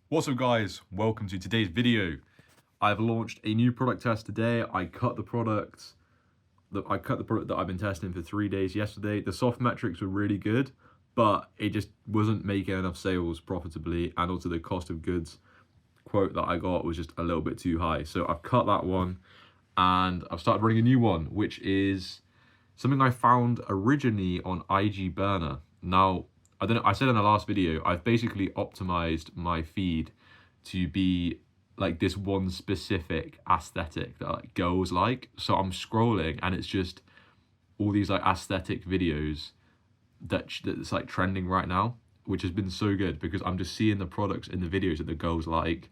What's up guys, welcome to today's video. I've launched a new product test today. I cut the product that I've been testing for 3 days yesterday. The soft metrics were really good, but it just wasn't making enough sales profitably, and also the cost of goods quote that I got was just a little bit too high. So I've cut that one and I've started running a new one, which is something I found originally on IG Burner. Now, I don't know, I said in the last video, I've basically optimized my feed to be like this one specific aesthetic that like girls like. So I'm scrolling and it's just all these like aesthetic videos that's like trending right now, which has been so good because I'm just seeing the products in the videos that the girls like,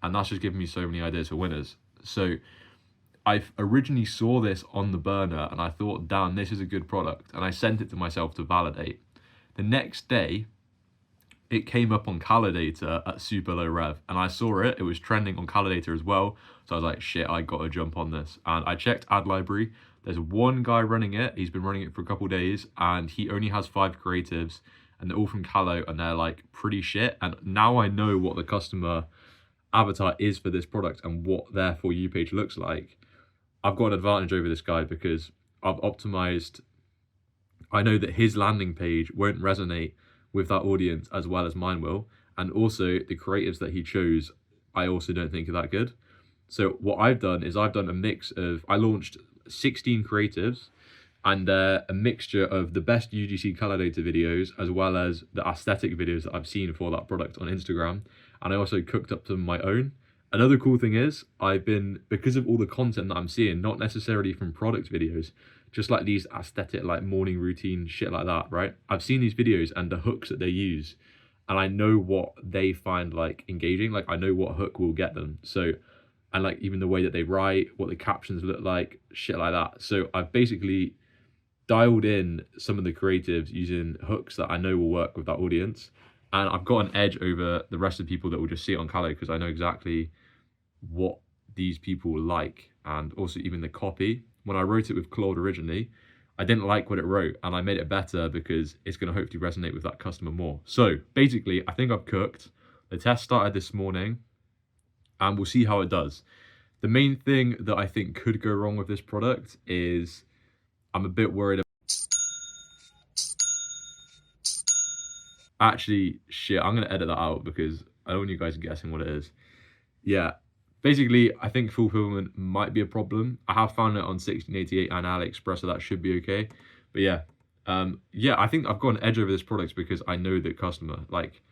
and that's just giving me so many ideas for winners. So I originally saw this on the burner and I thought, damn, this is a good product. And I sent it to myself to validate. The next day, it came up on Kalo data at super low rev. And I saw it was trending on Kalo data as well. So I was like, shit, I got to jump on this. And I checked ad library. There's one guy running it. He's been running it for a couple of days and he only has 5 creatives and they're all from Kalo and they're like pretty shit. And now I know what the customer avatar is for this product and what their For You page looks like. I've got an advantage over this guy because I've optimized. I know that his landing page won't resonate with that audience as well as mine will. And also the creatives that he chose, I also don't think are that good. So what I've done is I've done a mix of, I launched 16 creatives and a mixture of the best UGC color data videos as well as the aesthetic videos that I've seen for that product on Instagram. And I also cooked up some of my own. Another cool thing is I've been, because of all the content that I'm seeing, not necessarily from product videos, just like these aesthetic, like morning routine shit like that, right? I've seen these videos and the hooks that they use, and I know what they find like engaging. Like I know what hook will get them. So, and like even the way that they write, what the captions look like, shit like that. So I've basically dialed in some of the creatives using hooks that I know will work with that audience. And I've got an edge over the rest of the people that will just see it on Kalo because I know exactly what these people like. And also even the copy. When I wrote it with Claude originally, I didn't like what it wrote and I made it better because it's going to hopefully resonate with that customer more. So basically, I think I've cooked. The test started this morning and we'll see how it does. The main thing that I think could go wrong with this product is I'm a bit worried. Actually, shit, I'm going to edit that out because I don't want you guys guessing what it is. Yeah, basically, I think fulfillment might be a problem. I have found it on 1688 and AliExpress, so that should be okay. But yeah, I think I've got an edge over this product because I know the customer. Like,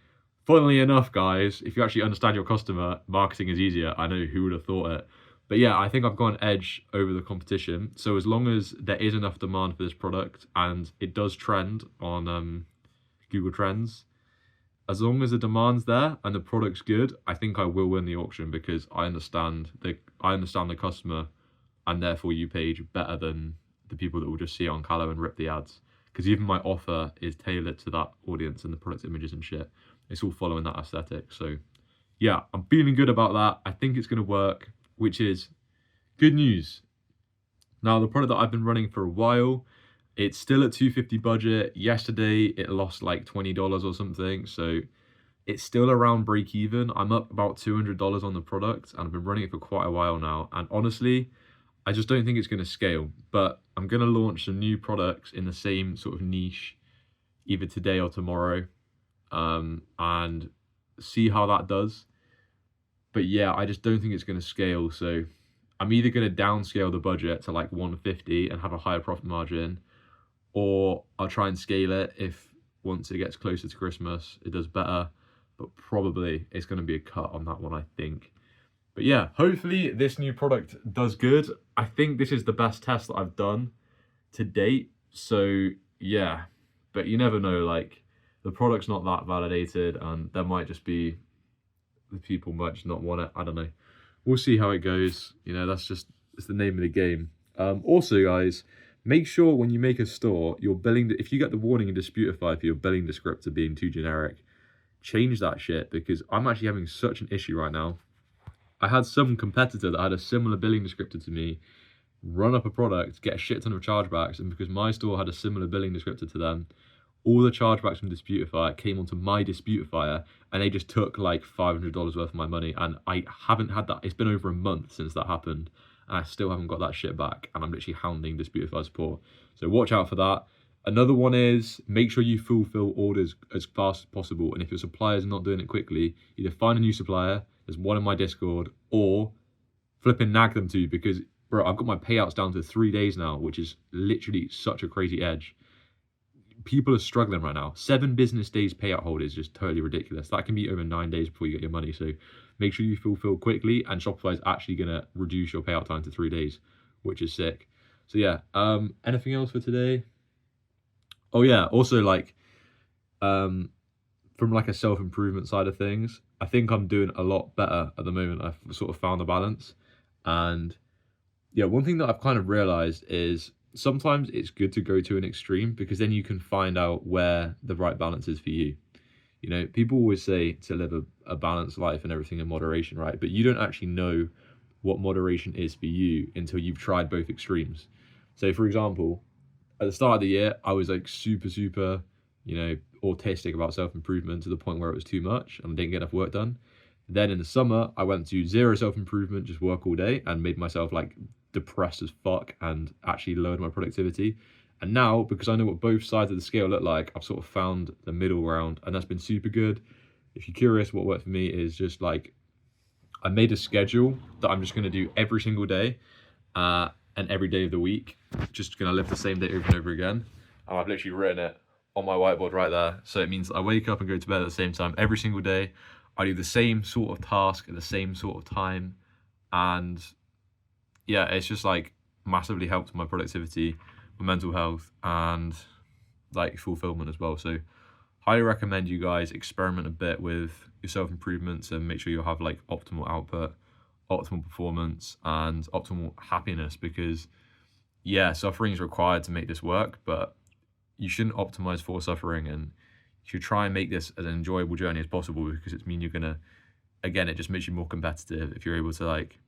funnily enough, guys, if you actually understand your customer, marketing is easier. I know who would have thought it. But yeah, I think I've got an edge over the competition. So as long as there is enough demand for this product and it does trend on Google Trends, as long as the demand's there and the product's good, I think I will win the auction because I understand the customer and their For You page better than the people that will just see it on Kalo and rip the ads. Because even my offer is tailored to that audience and the product images and shit. It's all following that aesthetic. So yeah, I'm feeling good about that. I think it's going to work, which is good news. Now, the product that I've been running for a while, it's still at 250 budget. Yesterday, it lost like $20 or something. So it's still around break even. I'm up about $200 on the product and I've been running it for quite a while now. And honestly, I just don't think it's going to scale. But I'm going to launch some new products in the same sort of niche, either today or tomorrow, and see how that does. But yeah, I just don't think it's going to scale. So I'm either going to downscale the budget to like 150 and have a higher profit margin, or I'll try and scale it if once it gets closer to Christmas, it does better. But probably it's going to be a cut on that one, I think. But yeah, hopefully this new product does good. I think this is the best test that I've done to date. So yeah, but you never know, like the product's not that validated and there might just be, the people might just not want it. I don't know. We'll see how it goes. You know, it's the name of the game. Also, guys, make sure when you make a store, your billing, if you get the warning in Disputify for your billing descriptor being too generic, change that shit because I'm actually having such an issue right now. I had some competitor that had a similar billing descriptor to me run up a product, get a shit ton of chargebacks, and because my store had a similar billing descriptor to them, all the chargebacks from Disputify came onto my Disputify, and they just took like $500 worth of my money, and I haven't had that. It's been over a month since that happened, and I still haven't got that shit back, and I'm literally hounding Disputify support. So watch out for that. Another one is make sure you fulfill orders as fast as possible, and if your supplier is not doing it quickly, either find a new supplier, there's one in my Discord, or flipping nag them to, because bro, I've got my payouts down to 3 days now, which is literally such a crazy edge. People are struggling right now. 7 business days payout hold is just totally ridiculous. That can be over 9 days before you get your money. So make sure you fulfill quickly, and Shopify is actually going to reduce your payout time to 3 days, which is sick. So yeah, anything else for today? Oh yeah, also like, from like a self-improvement side of things, I think I'm doing a lot better at the moment. I've sort of found a balance. And yeah, one thing that I've kind of realized is sometimes it's good to go to an extreme, because then you can find out where the right balance is for you. You know, people always say to live a balanced life and everything in moderation, right? But you don't actually know what moderation is for you until you've tried both extremes. So for example, at the start of the year, I was like super, you know, autistic about self-improvement to the point where it was too much and I didn't get enough work done. Then in the summer, I went to zero self-improvement, just work all day, and made myself like depressed as fuck and actually lowered my productivity. And now, because I know what both sides of the scale look like, I've sort of found the middle ground, and that's been super good. If you're curious, what worked for me is just like, I made a schedule that I'm just going to do every single day, and every day of the week, just going to live the same day over and over again. And I've literally written it on my whiteboard right there. So it means I wake up and go to bed at the same time every single day. I do the same sort of task at the same sort of time. And yeah, it's just like massively helped my productivity, my mental health, and like fulfillment as well. So highly recommend you guys experiment a bit with your self-improvements and make sure you have like optimal output, optimal performance, and optimal happiness, because yeah, suffering is required to make this work, but you shouldn't optimize for suffering, and you should try and make this as an enjoyable journey as possible, because it's mean you're gonna, again, it just makes you more competitive if you're able to like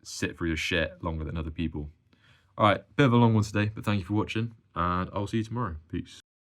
sit through your shit longer than other people. All right, bit of a long one today, but thank you for watching, and I'll see you tomorrow. Peace.